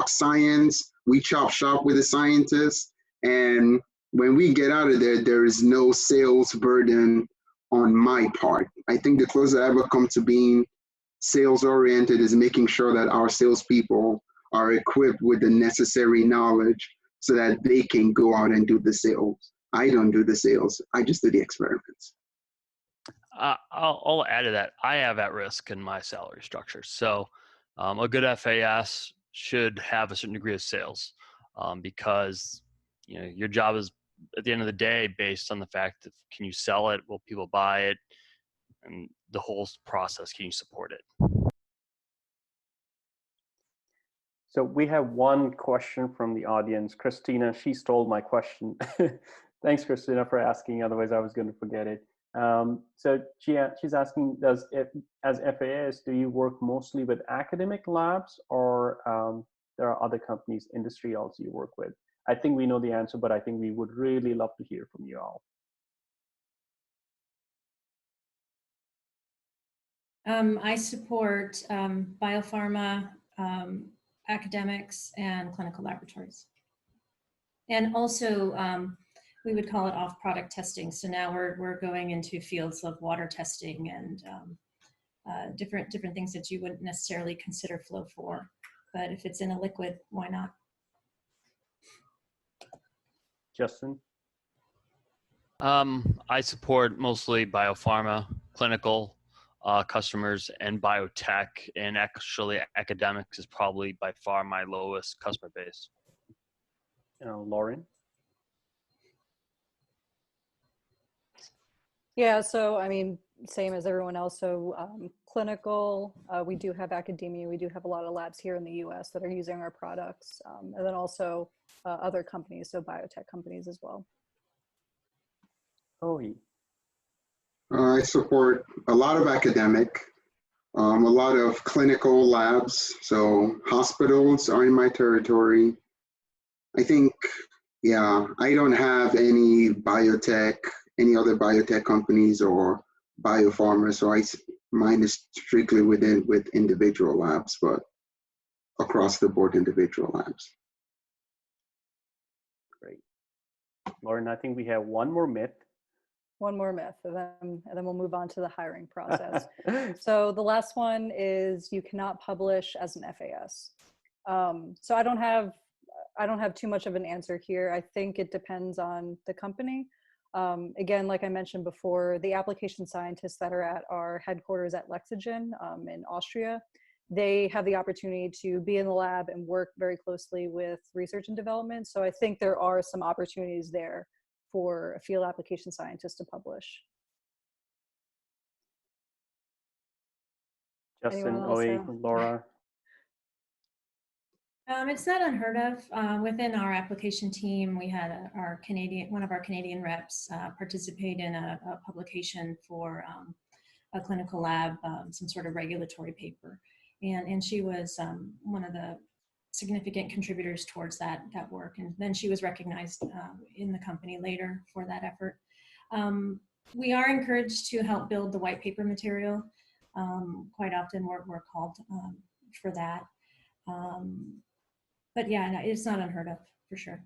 science, we chop shop with the scientists, and when we get out of there, there is no sales burden on my part. I think the closest I ever come to being sales oriented is making sure that our salespeople are equipped with the necessary knowledge so that they can go out and do the sales. I don't do the sales. I just do the experiments. I'll add to that. I have at risk in my salary structure. So a good FAS should have a certain degree of sales because your job is at the end of the day based on the fact that can you sell it? Will people buy it? And the whole process, can you support it? So we have one question from the audience. Christina, she stole my question. Thanks, Christina, for asking. Otherwise, I was going to forget it. So she's asking, as FAS, do you work mostly with academic labs, or there are other companies, industry also you work with? I think we know the answer, but I think we would really love to hear from you all. I support biopharma, academics, and clinical laboratories. And also, we would call it off-product testing. So now we're going into fields of water testing and different things that you wouldn't necessarily consider flow for. But if it's in a liquid, why not? Justin? I support mostly biopharma, clinical customers, and biotech, and actually academics is probably by far my lowest customer base. Lauren? Yeah, so I mean, same as everyone else. So clinical, we do have academia. We do have a lot of labs here in the US that are using our products. And then also other companies, so biotech companies as well. I support a lot of academic, a lot of clinical labs. So hospitals are in my territory. I think, yeah, I don't have any other biotech companies or biopharma. So mine is strictly with individual labs, but across the board individual labs. Great. Lauren, I think we have one more myth. One more myth, and then we'll move on to the hiring process. So the last one is you cannot publish as an FAS. So I don't have too much of an answer here. I think it depends on the company. Again, like I mentioned before, the application scientists that are at our headquarters at Lexingen in Austria, they have the opportunity to be in the lab and work very closely with research and development. So I think there are some opportunities there for a field application scientist to publish. Justin, Oe, Laura? It's not unheard of. Within our application team, we had one of our Canadian reps participate in a publication for a clinical lab, some sort of regulatory paper. And she was one of the significant contributors towards that work. And then she was recognized in the company later for that effort. We are encouraged to help build the white paper material. Quite often we're called for that. But yeah, no, it's not unheard of, for sure.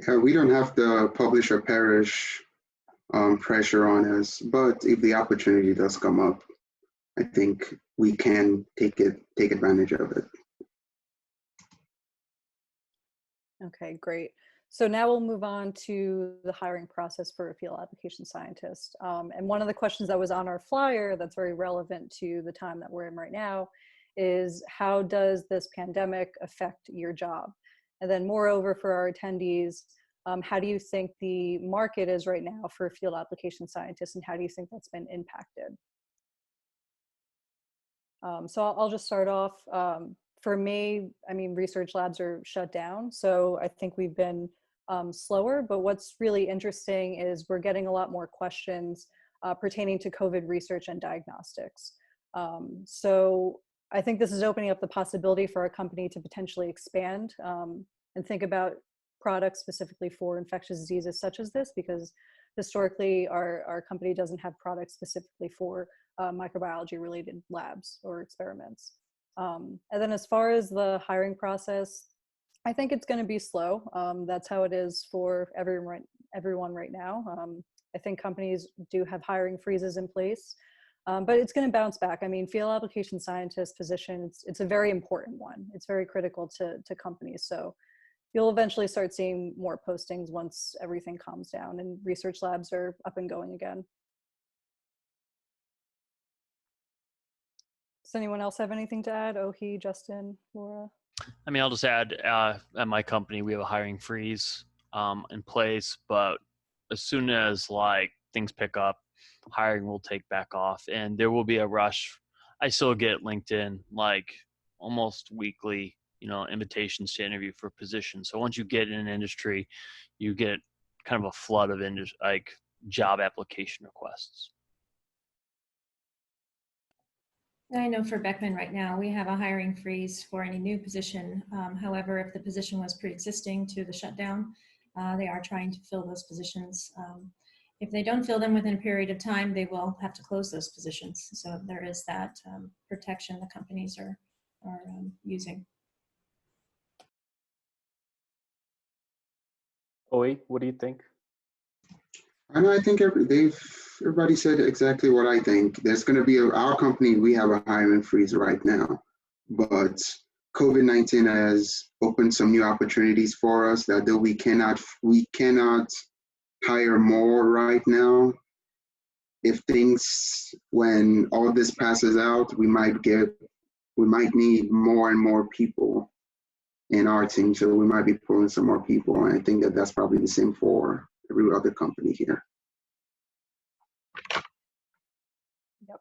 Yeah, we don't have the publish or perish pressure on us, but if the opportunity does come up, I think we can take advantage of it. Okay, great. So now we'll move on to the hiring process for a field application scientist. And one of the questions that was on our flyer that's very relevant to the time that we're in right now is, how does this pandemic affect your job? And then moreover, for our attendees, how do you think the market is right now for field application scientists, and how do you think that's been impacted? So I'll just start off. For me, I mean, research labs are shut down, so I think we've been slower, but what's really interesting is we're getting a lot more questions pertaining to COVID research and diagnostics. So I think this is opening up the possibility for our company to potentially expand and think about products specifically for infectious diseases such as this, because historically our company doesn't have products specifically for microbiology related labs or experiments. And then as far as the hiring process, I think it's going to be slow. That's how it is for everyone right now. I think companies do have hiring freezes in place, but it's going to bounce back. I mean, field application scientist position, it's a very important one. It's very critical to companies. So you'll eventually start seeing more postings once everything calms down and research labs are up and going again. Does anyone else have anything to add? Ohi, Justin, Laura? I mean, I'll just add, at my company, we have a hiring freeze in place, but as soon as like things pick up, hiring will take back off and there will be a rush. I still get LinkedIn like almost weekly, invitations to interview for positions. So once you get in an industry, you get kind of a flood of job application requests. I know for Beckman right now, we have a hiring freeze for any new position. However, if the position was pre-existing to the shutdown, they are trying to fill those positions. If they don't fill them within a period of time, they will have to close those positions. So there is that protection the companies are using. Oi, what do you think? I know. I think everybody said exactly what I think. There's going to be our company. We have a hiring freeze right now, but COVID-19 has opened some new opportunities for us. That though we cannot hire more right now. If when all this passes out, we might need more and more people in our team. So we might be pulling some more people, and I think that's probably the same for every other company here. Yep.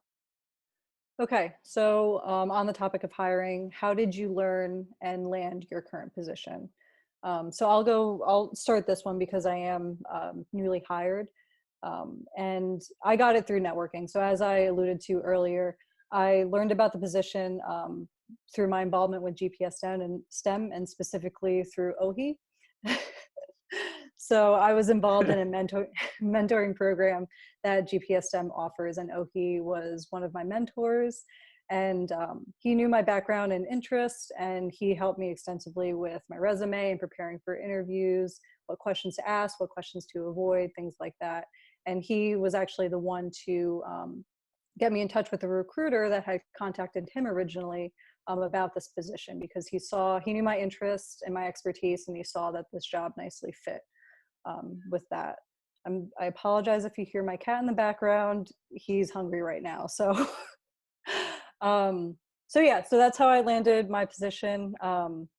Okay, so on the topic of hiring, how did you learn and land your current position? So I'll start this one because I am newly hired, and I got it through networking. So as I alluded to earlier, I learned about the position through my involvement with GPS STEM and specifically through OHI. So I was involved in a mentoring program that GPS STEM offers, and OHI was one of my mentors. And he knew my background and interest, and he helped me extensively with my resume and preparing for interviews, what questions to ask, what questions to avoid, things like that. And he was actually the one to get me in touch with the recruiter that had contacted him originally about this position, because he knew my interest and my expertise, and he saw that this job nicely fit with that. I apologize if you hear my cat in the background. He's hungry right now. So, so that's how I landed my position.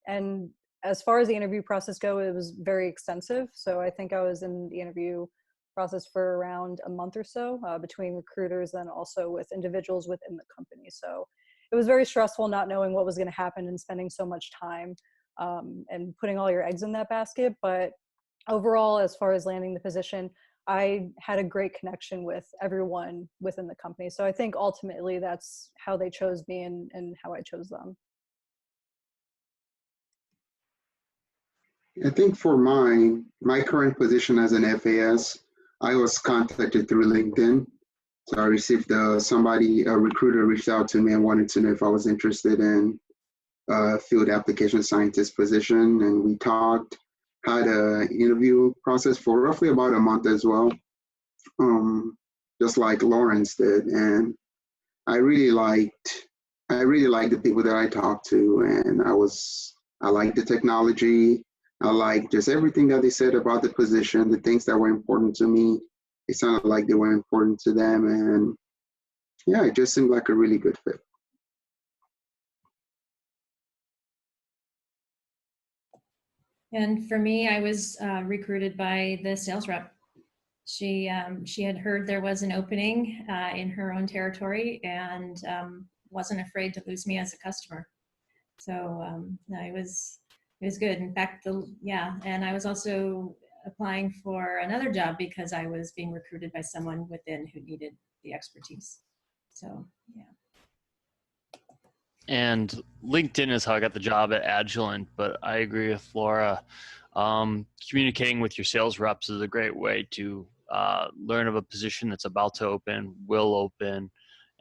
And as far as the interview process goes, it was very extensive. So I think I was in the interview process for around a month or so between recruiters and also with individuals within the company. So it was very stressful not knowing what was going to happen and spending so much time and putting all your eggs in that basket. But overall, as far as landing the position, I had a great connection with everyone within the company. So I think ultimately that's how they chose me and how I chose them. I think for my current position as an FAS, I was contacted through LinkedIn. So I received a recruiter reached out to me and wanted to know if I was interested in field application scientist position, and we talked, had an interview process for roughly about a month as well, just like Lawrence did. And I really liked the people that I talked to, and I liked the technology. I liked just everything that they said about the position, the things that were important to me. It sounded like they were important to them, and yeah, it just seemed like a really good fit. And for me, I was recruited by the sales rep. She had heard there was an opening in her own territory, and wasn't afraid to lose me as a customer. So it was good. In fact, and I was also applying for another job because I was being recruited by someone within who needed the expertise. So yeah. And LinkedIn is how I got the job at Agilent, but I agree with Laura. Communicating with your sales reps is a great way to learn of a position that's about to open, will open,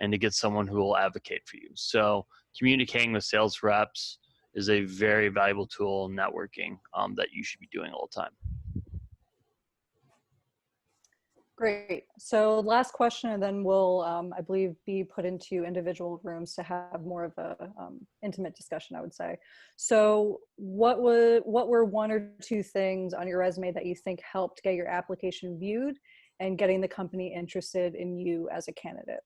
and to get someone who will advocate for you. So communicating with sales reps is a very valuable tool in networking that you should be doing all the time. Great. So last question, and then we'll, I believe, be put into individual rooms to have more of a intimate discussion, I would say. So what were one or two things on your resume that you think helped get your application viewed and getting the company interested in you as a candidate?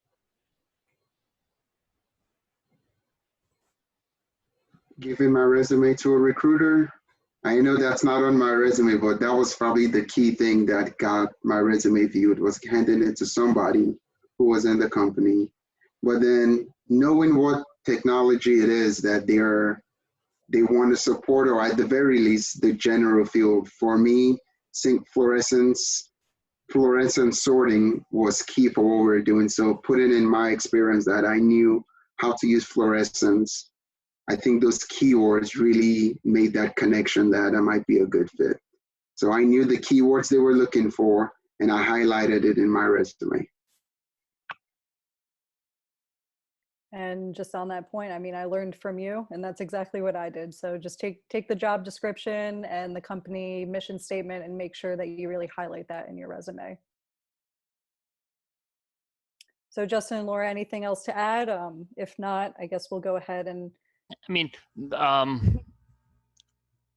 Giving my resume to a recruiter. I know that's not on my resume, but that was probably the key thing that got my resume viewed, was handing it to somebody who was in the company. But then knowing what technology it is that they want to support, or at the very least, the general field. For me, sync fluorescence sorting was key for what we were doing. So putting in my experience that I knew how to use fluorescence, I think those keywords really made that connection that I might be a good fit. So I knew the keywords they were looking for, and I highlighted it in my resume. And just on that point, I mean, I learned from you, and that's exactly what I did. So just take the job description and the company mission statement and make sure that you really highlight that in your resume. So Justin and Laura, anything else to add? If not, I guess we'll go ahead and. I mean,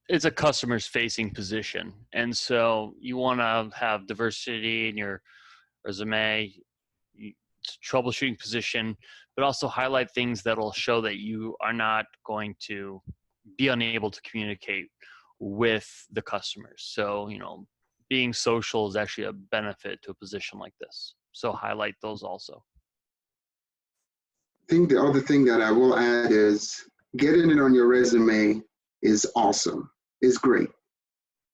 it's a customer's facing position. And so you want to have diversity in your resume, troubleshooting position, but also highlight things that'll show that you are not going to be unable to communicate with the customers. So, being social is actually a benefit to a position like this. So highlight those also. I think the other thing that I will add is getting it on your resume is awesome. It's great.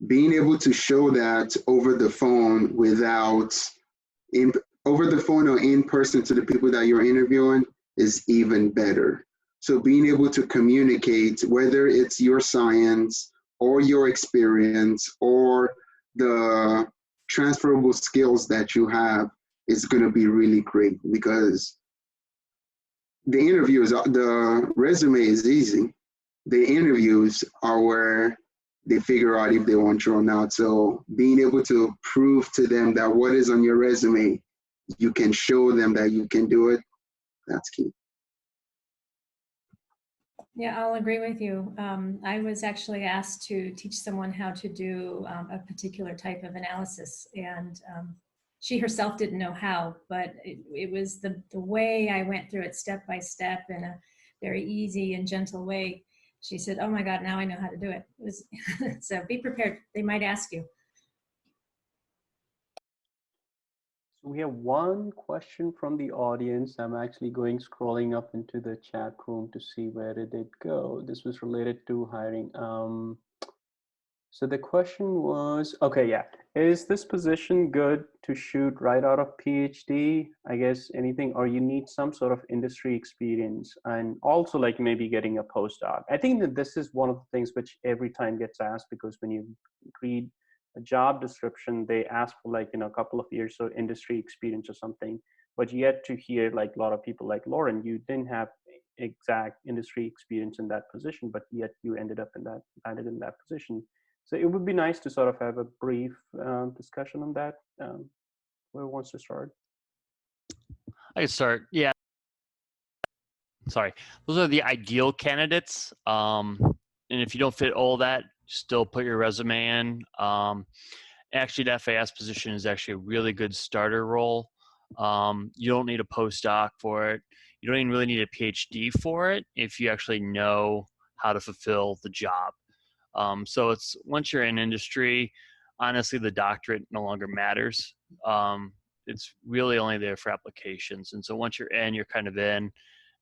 Being able to show that over the phone over the phone or in person to the people that you're interviewing is even better. So being able to communicate, whether it's your science or your experience or the transferable skills that you have, is going to be really great, because the resume is easy. The interviews are where they figure out if they want you or not. So being able to prove to them that what is on your resume, you can show them that you can do it, that's key. Yeah, I'll agree with you. I was actually asked to teach someone how to do a particular type of analysis, and she herself didn't know how, but it was the way I went through it step by step in a very easy and gentle way. She said, "Oh my God, now I know how to do it." It was so be prepared. They might ask you. So we have one question from the audience. I'm actually scrolling up into the chat room to see where did it go. This was related to hiring. So the question was, okay, yeah. Is this position good to shoot right out of PhD? I guess anything, or you need some sort of industry experience and also like maybe getting a postdoc. I think that this is one of the things which every time gets asked, because when you read a job description, they ask for like, a couple of years of industry experience or something, but yet to hear like a lot of people like Lauren, you didn't have exact industry experience in that position, but yet you ended up landed in that position. So it would be nice to sort of have a brief discussion on that. Whoever wants to start? I can start. Yeah. Sorry. Those are the ideal candidates. And if you don't fit all that, still put your resume in. Actually, the FAS position is actually a really good starter role. You don't need a postdoc for it. You don't even really need a PhD for it if you actually know how to fulfill the job. So it's once you're in industry, honestly, the doctorate no longer matters. It's really only there for applications. And so once you're in, you're kind of in,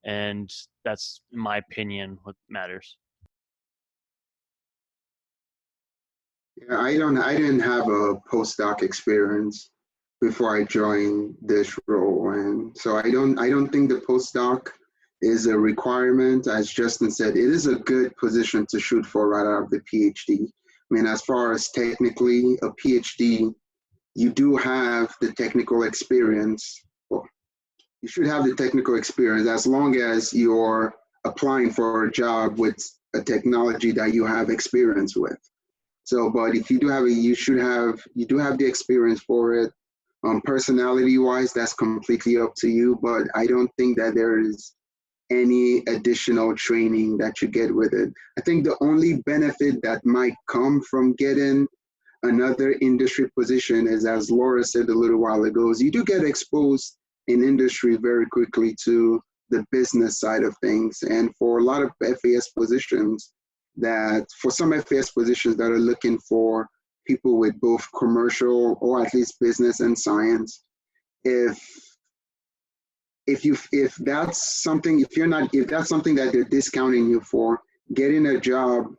and that's, in my opinion, what matters. Yeah, I didn't have a postdoc experience before I joined this role, and so I don't think the postdoc is a requirement. As Justin said, it is a good position to shoot for right out of the PhD. I mean, as far as technically a PhD, you do have the technical experience. Well, you should have the technical experience as long as you're applying for a job with a technology that you have experience with. So, but if you do have you do have the experience for it. Personality wise, that's completely up to you, but I don't think that there is any additional training that you get with it. I think the only benefit that might come from getting another industry position is, as Laura said a little while ago, is you do get exposed in industry very quickly to the business side of things. And for a lot of FAS positions, for some FAS positions that are looking for people with both commercial or at least business and science, if that's something that they're discounting you for, getting a job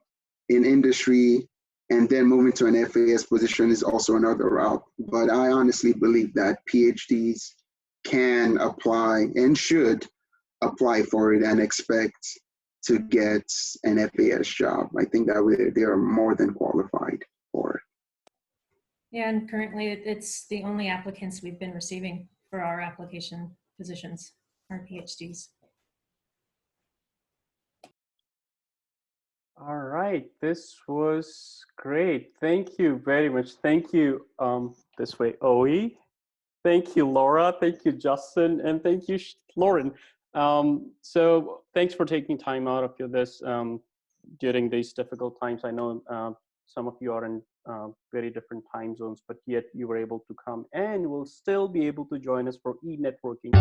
in industry and then moving to an FAS position is also another route. But I honestly believe that PhDs can apply and should apply for it and expect to get an FAS job. I think that they are more than qualified for it. Yeah, and currently it's the only applicants we've been receiving for our application positions, our PhDs. All right, this was great. Thank you very much. Thank you, this way, Oe. Thank you, Laura. Thank you, Justin. And thank you, Lauren. So thanks for taking time out of this during these difficult times. I know some of you are in very different time zones, but yet you were able to come and will still be able to join us for e-networking.